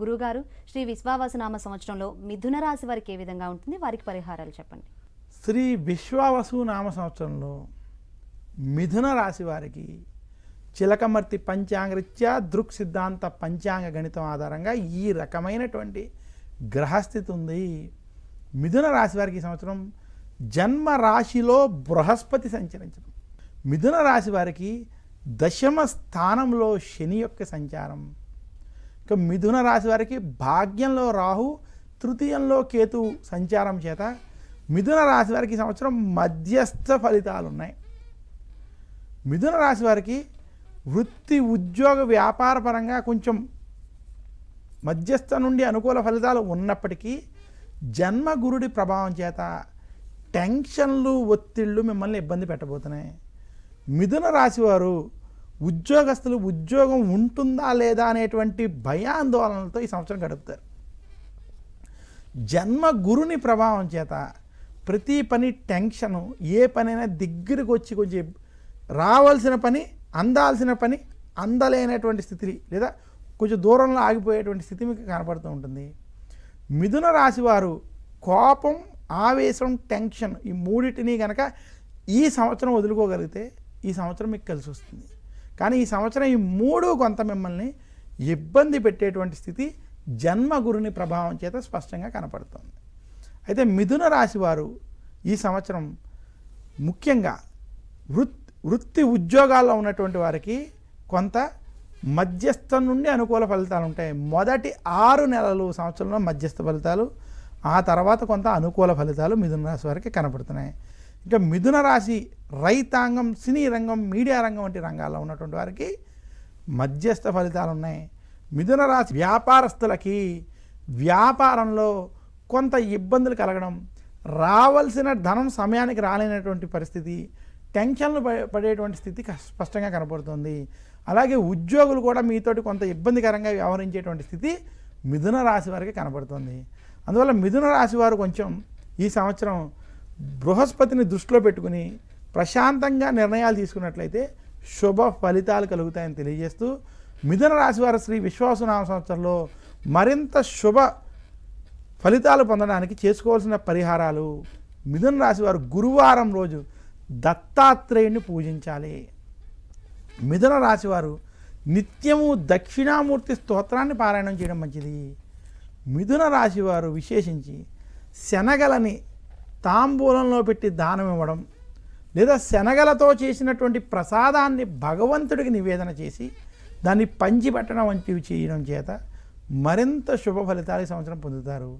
గురుగారు, శ్రీ విశ్వావసునామ సంవత్సరంలో మిథున రాశి వారికి ఏ విధంగా ఉంటుంది? వారికి పరిహారాలు చెప్పండి. శ్రీ విశ్వావసు నామ సంవత్సరంలో మిథున రాశి వారికి చిలకమర్తి పంచాంగరీత్యా దృక్ సిద్ధాంత పంచాంగ గణితం ఆధారంగా ఈ రకమైనటువంటి గ్రహస్థితి ఉంది. మిథున రాశి వారికి ఈ సంవత్సరం జన్మ రాశిలో బృహస్పతి సంచరించడం, మిథున రాశి వారికి దశమ స్థానంలో శని యొక్క సంచారం, ఇక మిథున రాశి వారికి భాగ్యంలో రాహు, తృతీయంలో కేతు సంచారం చేత మిథున రాశి వారికి ఈ సంవత్సరం మధ్యస్థ ఫలితాలు ఉన్నాయి. మిథున రాశి వారికి వృత్తి ఉద్యోగ వ్యాపార పరంగా కొంచెం మధ్యస్థ నుండి అనుకూల ఫలితాలు ఉన్నప్పటికీ జన్మ గురుడి ప్రభావం చేత టెన్షన్లు ఒత్తిళ్ళు మిమ్మల్ని ఇబ్బంది పెట్టబోతున్నాయి. మిథున రాశి వారు ఉద్యోగస్తులు ఉద్యోగం ఉంటుందా లేదా అనేటువంటి భయాందోళనలతో ఈ సంవత్సరం గడుపుతారు. జన్మ గురుని ప్రభావం చేత ప్రతి పని టెన్షను, ఏ పనైనా దగ్గరికి వచ్చి కొంచెం రావాల్సిన పని అందాల్సిన పని అందలేనటువంటి స్థితి లేదా కొంచెం దూరంలో ఆగిపోయేటువంటి స్థితి మీకు కనపడుతూ ఉంటుంది. మిథున రాశి వారు కోపం, ఆవేశం, టెన్షన్ ఈ మూడింటిని కనుక ఈ సంవత్సరం వదులుకోగలిగితే ఈ సంవత్సరం మీకు కలిసి వస్తుంది. కానీ ఈ సంవత్సరం ఈ మూడు కొంత మిమ్మల్ని ఇబ్బంది పెట్టేటువంటి స్థితి జన్మ గురుని ప్రభావం చేత స్పష్టంగా కనపడుతుంది. అయితే మిథున రాశి వారు ఈ సంవత్సరం ముఖ్యంగా వృత్తి ఉద్యోగాల్లో ఉన్నటువంటి వారికి కొంత మధ్యస్థం నుండి అనుకూల ఫలితాలు ఉంటాయి. మొదటి 6 నెలలు సంవత్సరంలో మధ్యస్థ ఫలితాలు, ఆ తర్వాత కొంత అనుకూల ఫలితాలు మిథున రాశి వారికి కనపడుతున్నాయి. ఇంకా మిథున రాశి రైతాంగం, సినీ రంగం, మీడియా రంగం వంటి రంగాల్లో ఉన్నటువంటి వారికి మధ్యస్థ ఫలితాలు ఉన్నాయి. మిథున రాశి వ్యాపారస్తులకి వ్యాపారంలో కొంత ఇబ్బందులు కలగడం, రావాల్సిన ధనం సమయానికి రాలేనటువంటి పరిస్థితి, టెన్షన్లు పడేటువంటి స్థితి స్పష్టంగా కనపడుతుంది. అలాగే ఉద్యోగులు కూడా మీతోటి కొంత ఇబ్బందికరంగా వ్యవహరించేటువంటి స్థితి మిథున రాశి వారికి కనపడుతుంది. అందువల్ల మిథున రాశి వారు కొంచెం ఈ సంవత్సరం బృహస్పతిని దృష్టిలో పెట్టుకుని ప్రశాంతంగా నిర్ణయాలు తీసుకున్నట్లయితే శుభ ఫలితాలు కలుగుతాయని తెలియజేస్తూ, మిథున రాశి వారు శ్రీ విశ్వావసునామ సంవత్సరంలో మరింత శుభ ఫలితాలు పొందడానికి చేసుకోవాల్సిన పరిహారాలు, మిథున రాశి వారు గురువారం రోజు దత్తాత్రేయుని పూజించాలి. మిథున రాశి వారు నిత్యము దక్షిణామూర్తి స్తోత్రాన్ని పారాయణం చేయడం మంచిది. మిథున రాశి వారు విశేషించి శనగలని తాంబూలంలో పెట్టి దానం ఇవ్వడం, లేదా శనగలతో చేసినటువంటి ప్రసాదాన్ని భగవంతుడికి నివేదన చేసి దాన్ని పంచిపెట్టడం వంటివి చేయడం చేత మరింత శుభ ఫలితాలు ఈ సంవత్సరం పొందుతారు.